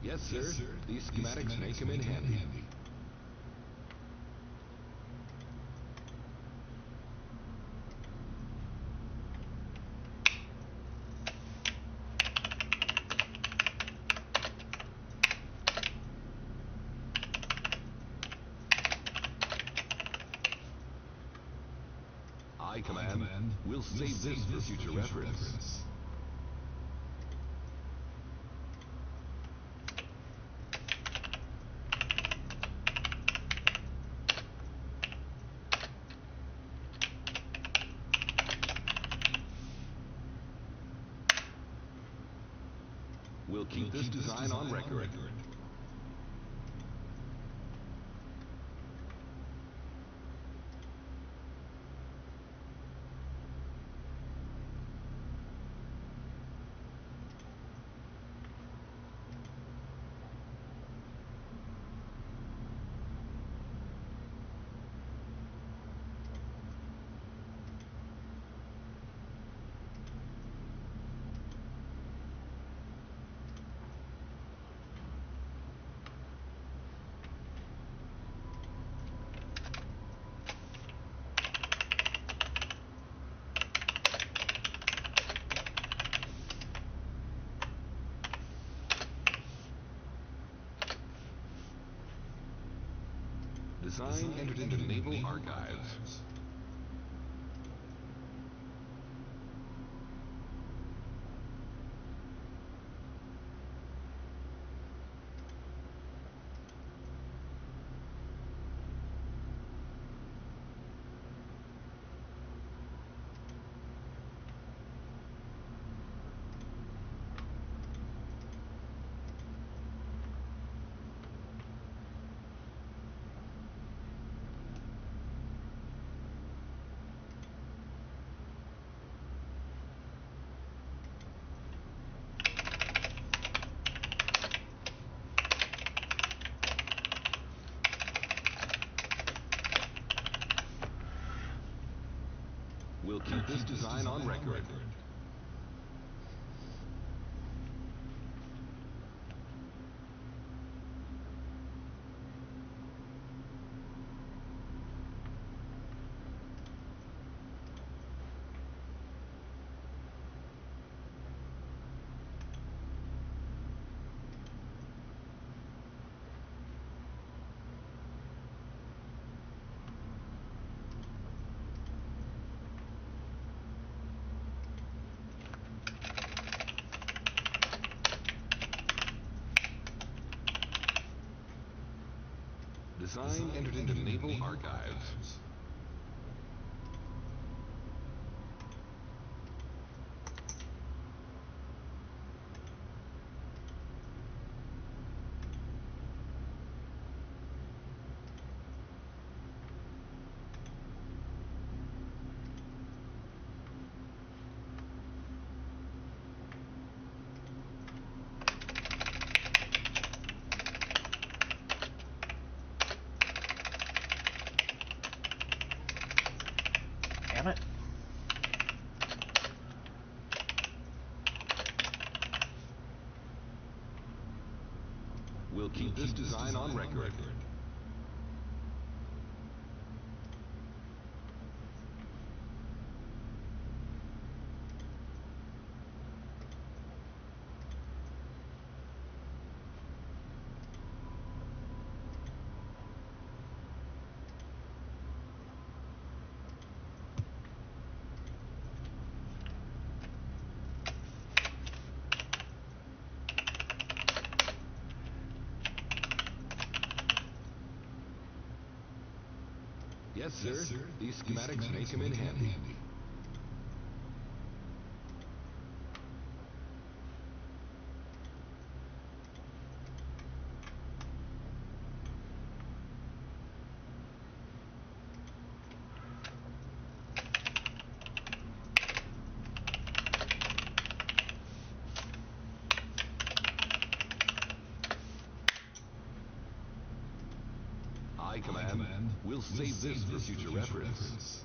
Yes, sir. These schematics may come in handy. Aye, Command. We'll save this for future reference. We'll keep this design on record. Design entered into Naval Archives. We'll keep this design on record. Design entered into Naval Archives. Damn it. We'll keep this design on record. Yes, sir. These schematics may come in handy. Aye, Command. We'll save this for future reference.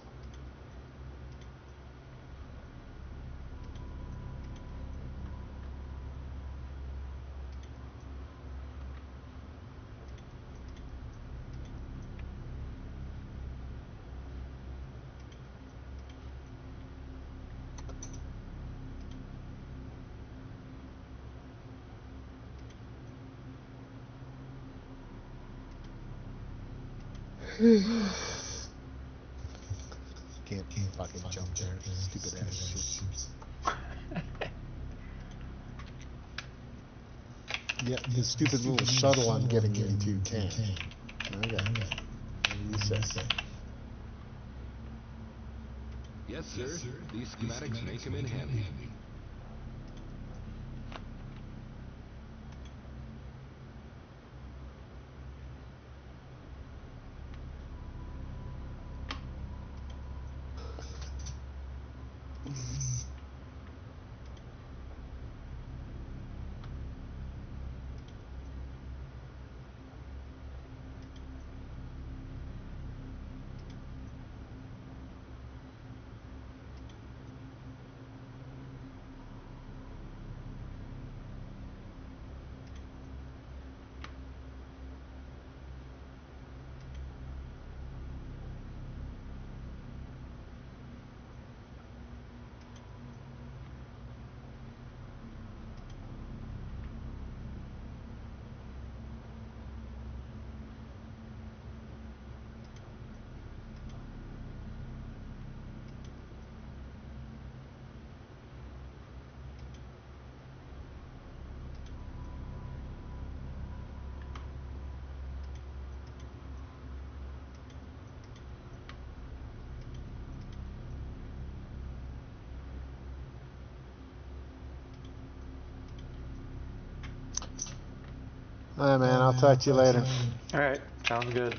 Can't fucking jump there. Stupid ass shit. Yeah, the stupid little shuttle I'm getting into can. Okay. You say. Yes, sir. These schematics may come in handy. Alright, man, I'll talk to you later. Alright, sounds good.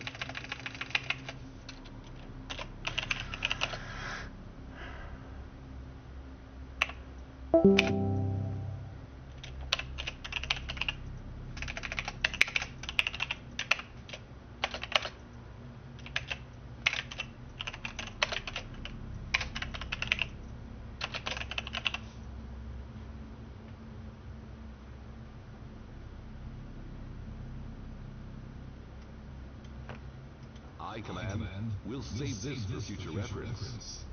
Aye, Command. We'll save this for future reference.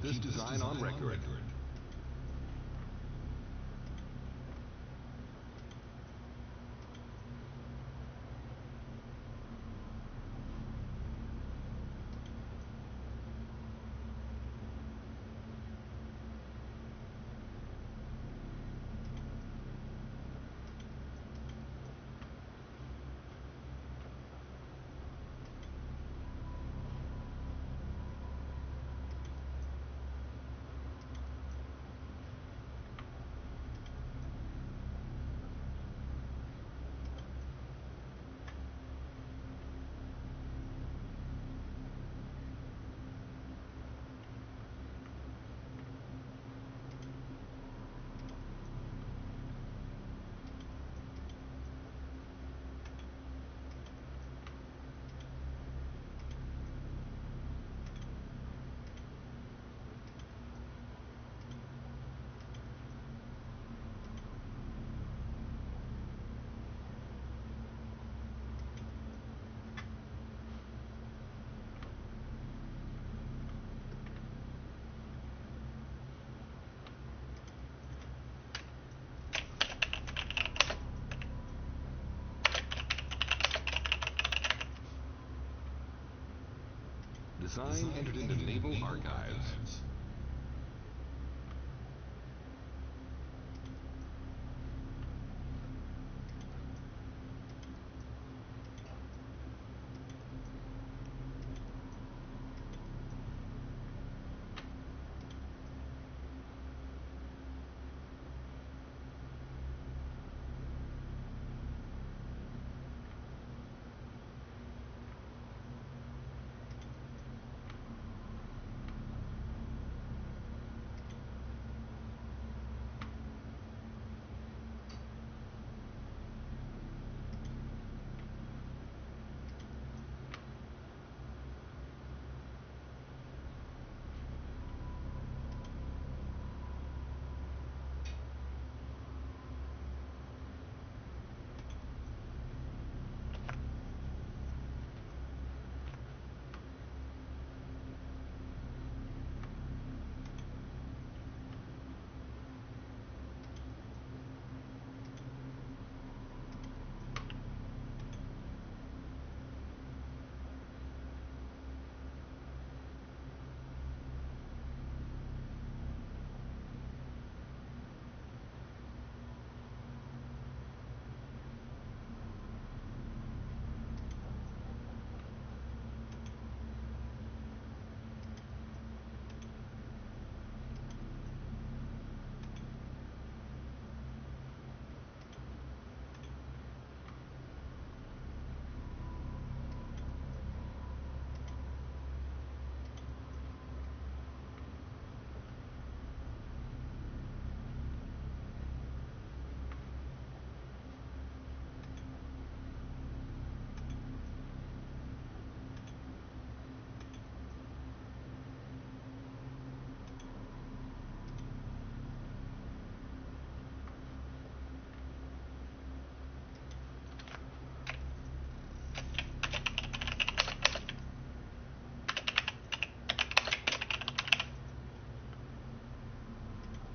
this design on record. Design entered into Naval Archives.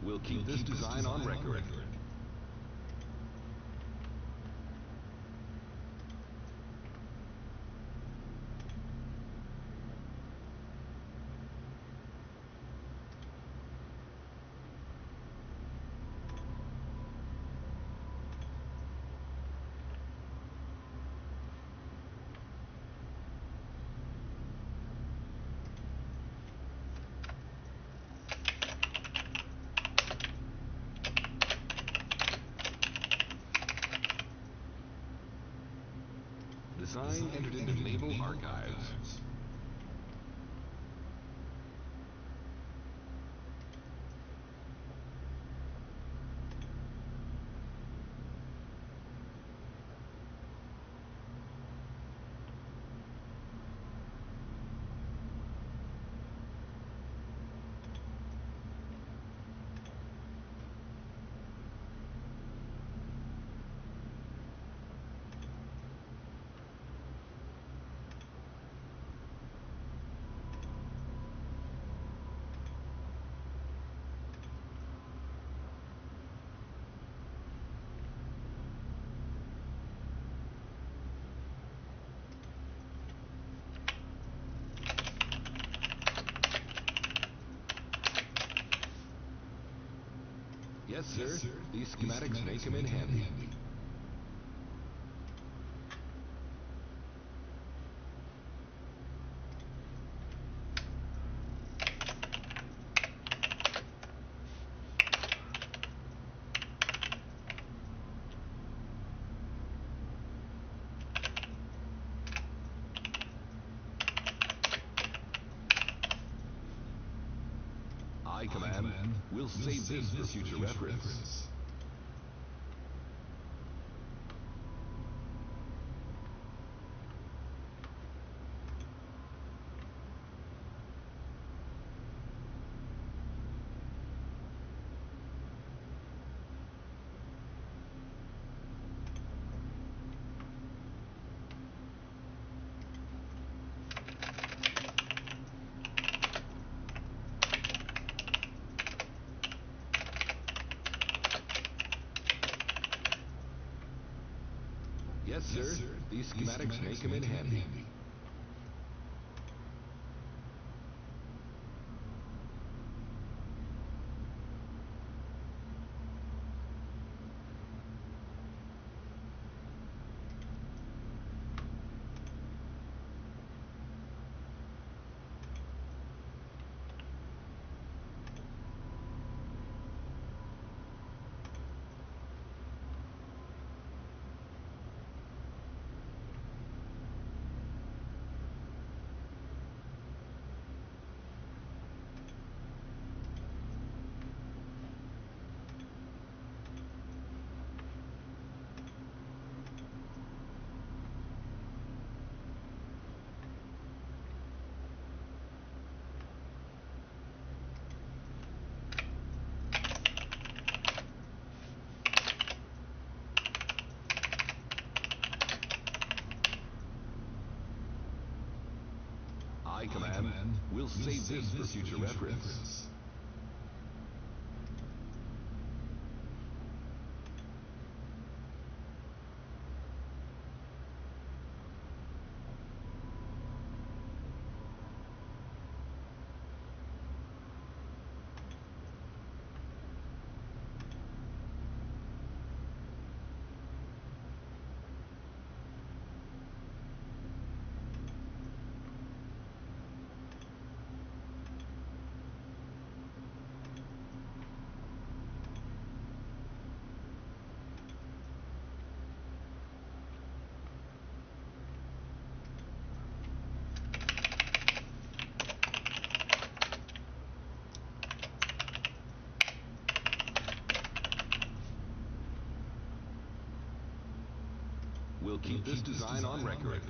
We'll keep this design on record. Design entered into Naval Archives. Yes, sir. These schematics may come in handy. I command. We'll save this for future reference. Yes, sir. These schematics may come in handy. I command. We'll save this for future reference. We'll keep this design on record.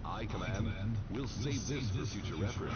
I command. We'll save this for future reference.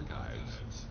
archives.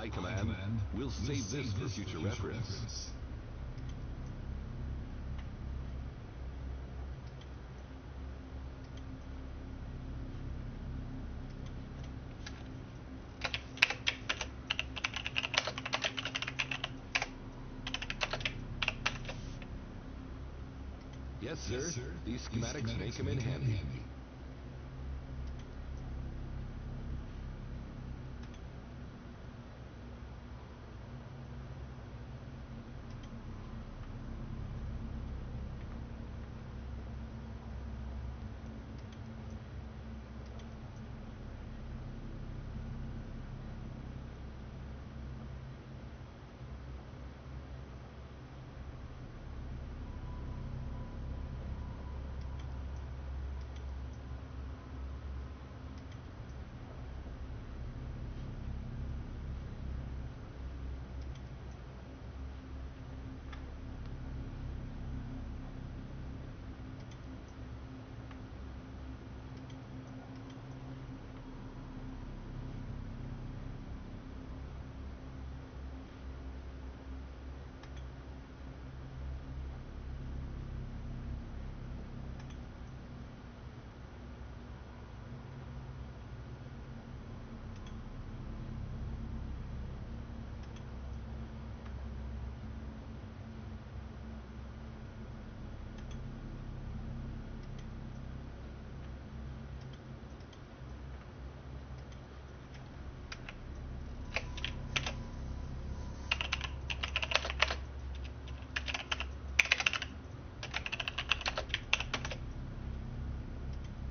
I command. We'll save this for future reference. Yes, sir. These schematics may come in handy.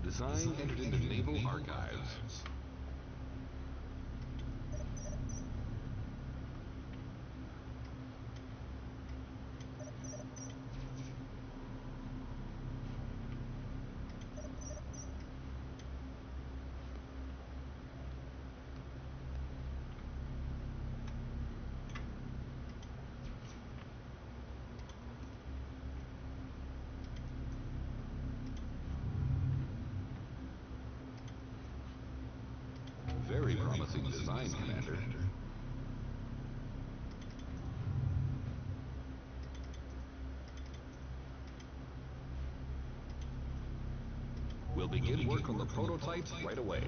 Design entered into Naval Archives. Very promising design, Commander. We'll begin work on the prototype right away.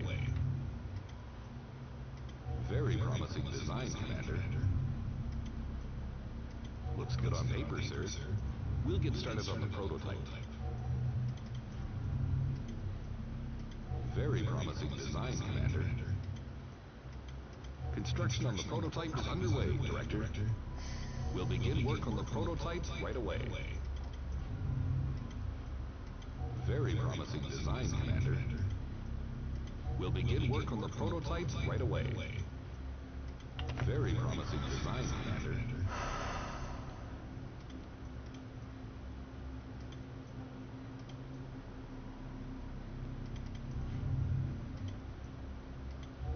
Very promising design, Commander. Looks good on paper, sir. We'll get started on the prototype. Very promising design, Commander. Construction on the prototype is underway, Director. We'll begin work on the prototype right away. Very promising design, Commander. We'll begin work on the prototype right away. Very promising design, Commander.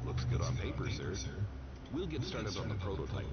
Looks good on paper, sir. We'll get started on the prototype.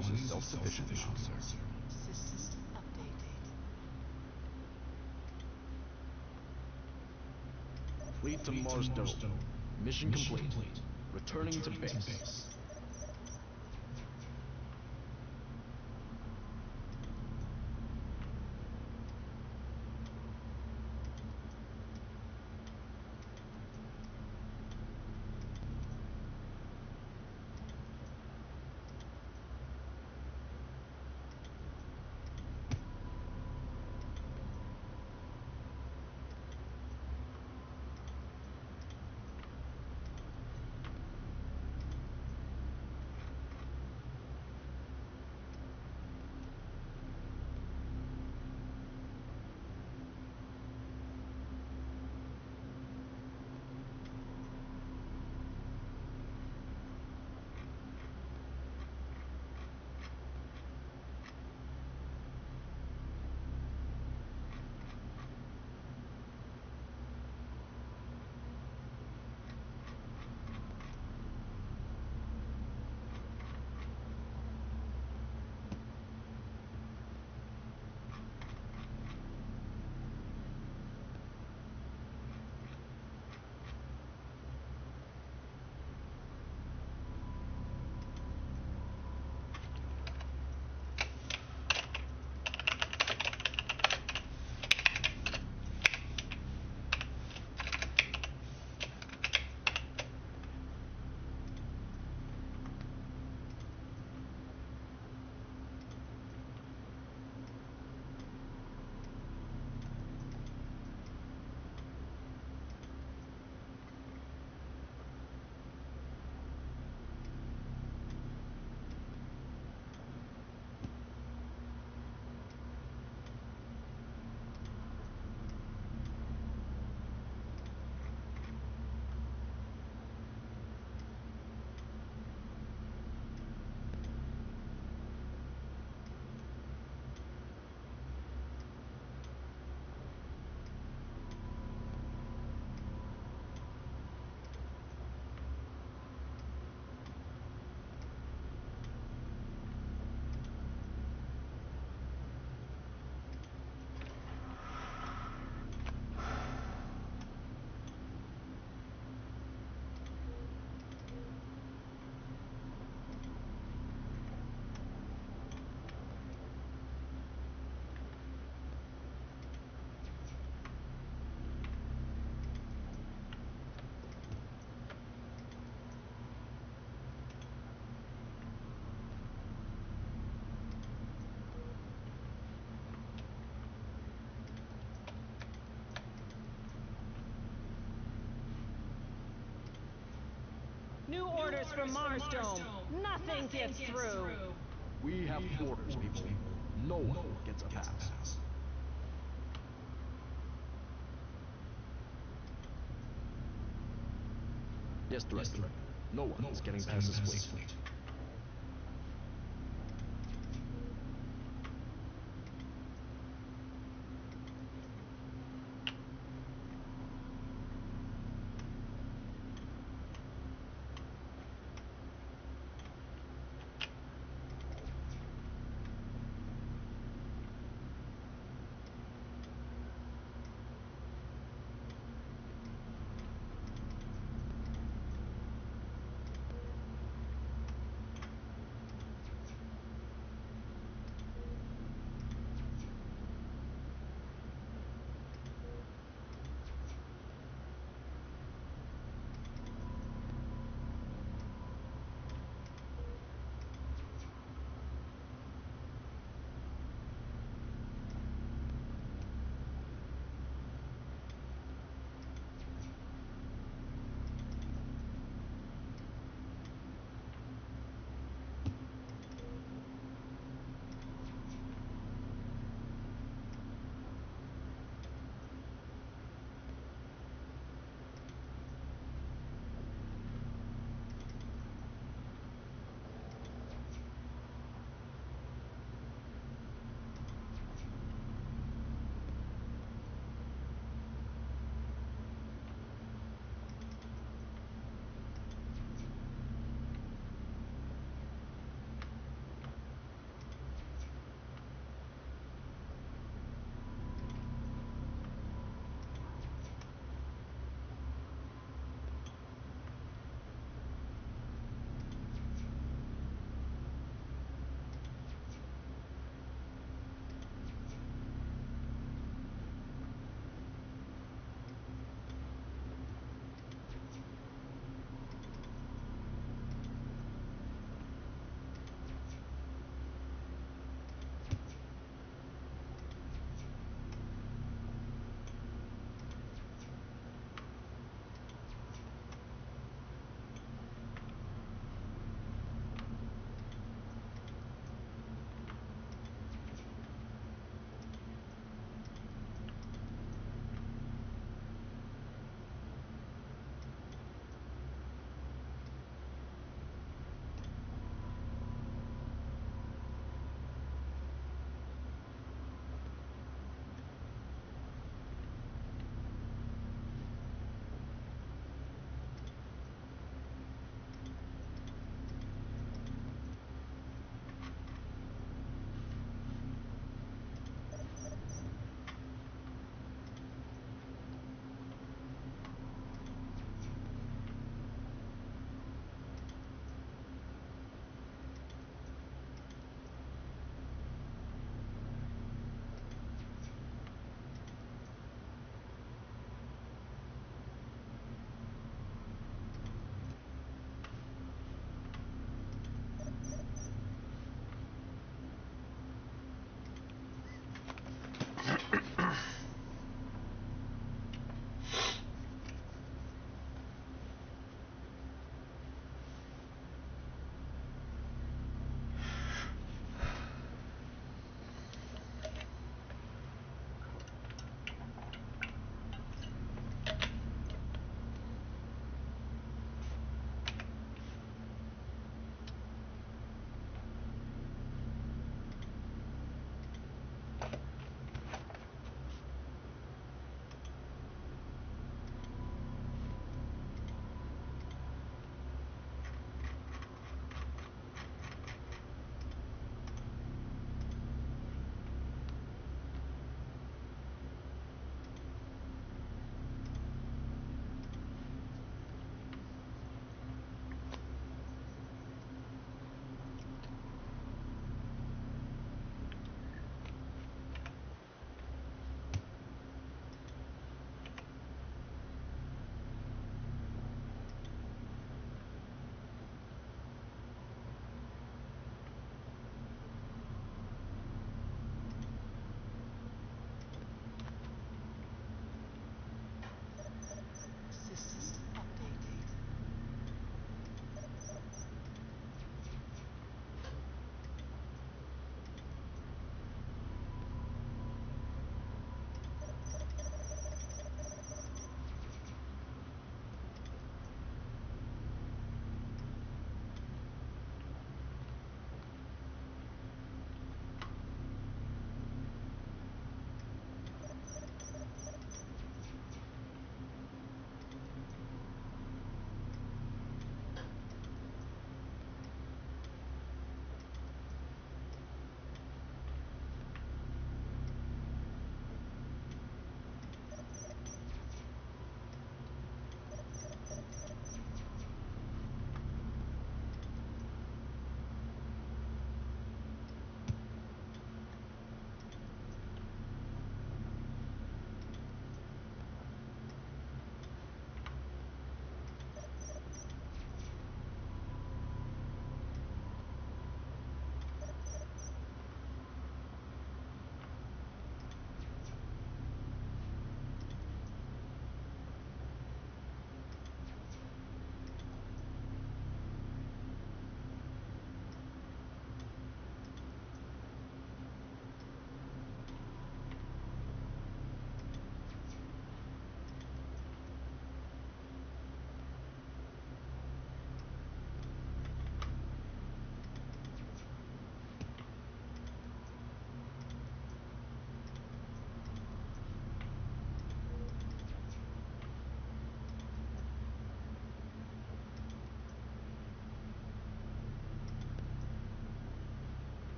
colonies are self-sufficient now, sir. Systems updated. Fleet to Mars Dome. Mission complete. Returning to base. New orders from Mars Dome. Nothing gets through. We have orders, people. No one gets a pass. Yes, Director. No one is getting past this fleet.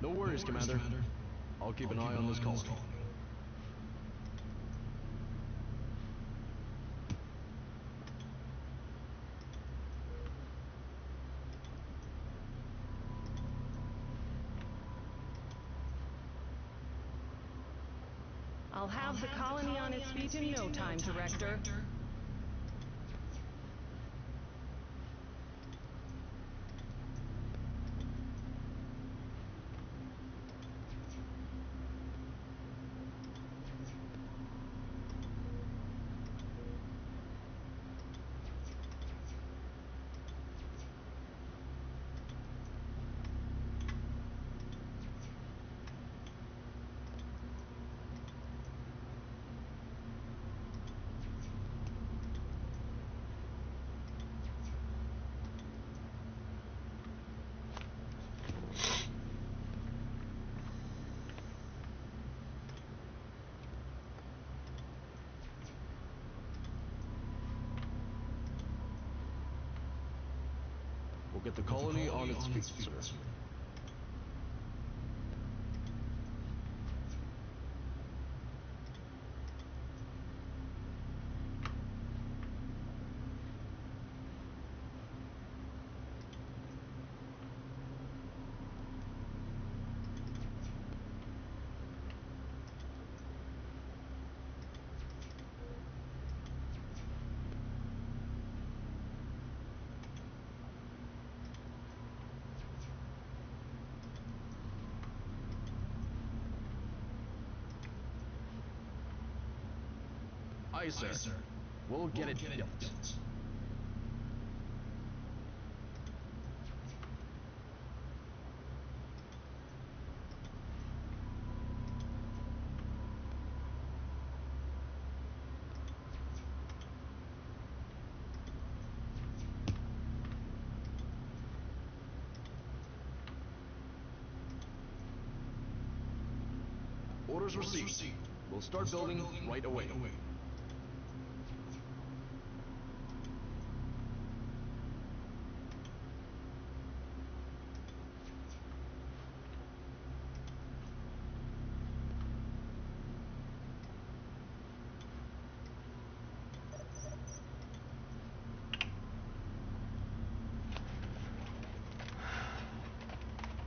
No worries, Commander. I'll keep an eye on this colony. I'll have the colony on its feet in no time, Director. We'll get the colony on its feet, sir. Aye, sir. We'll get it built. Orders received. We'll start building right away.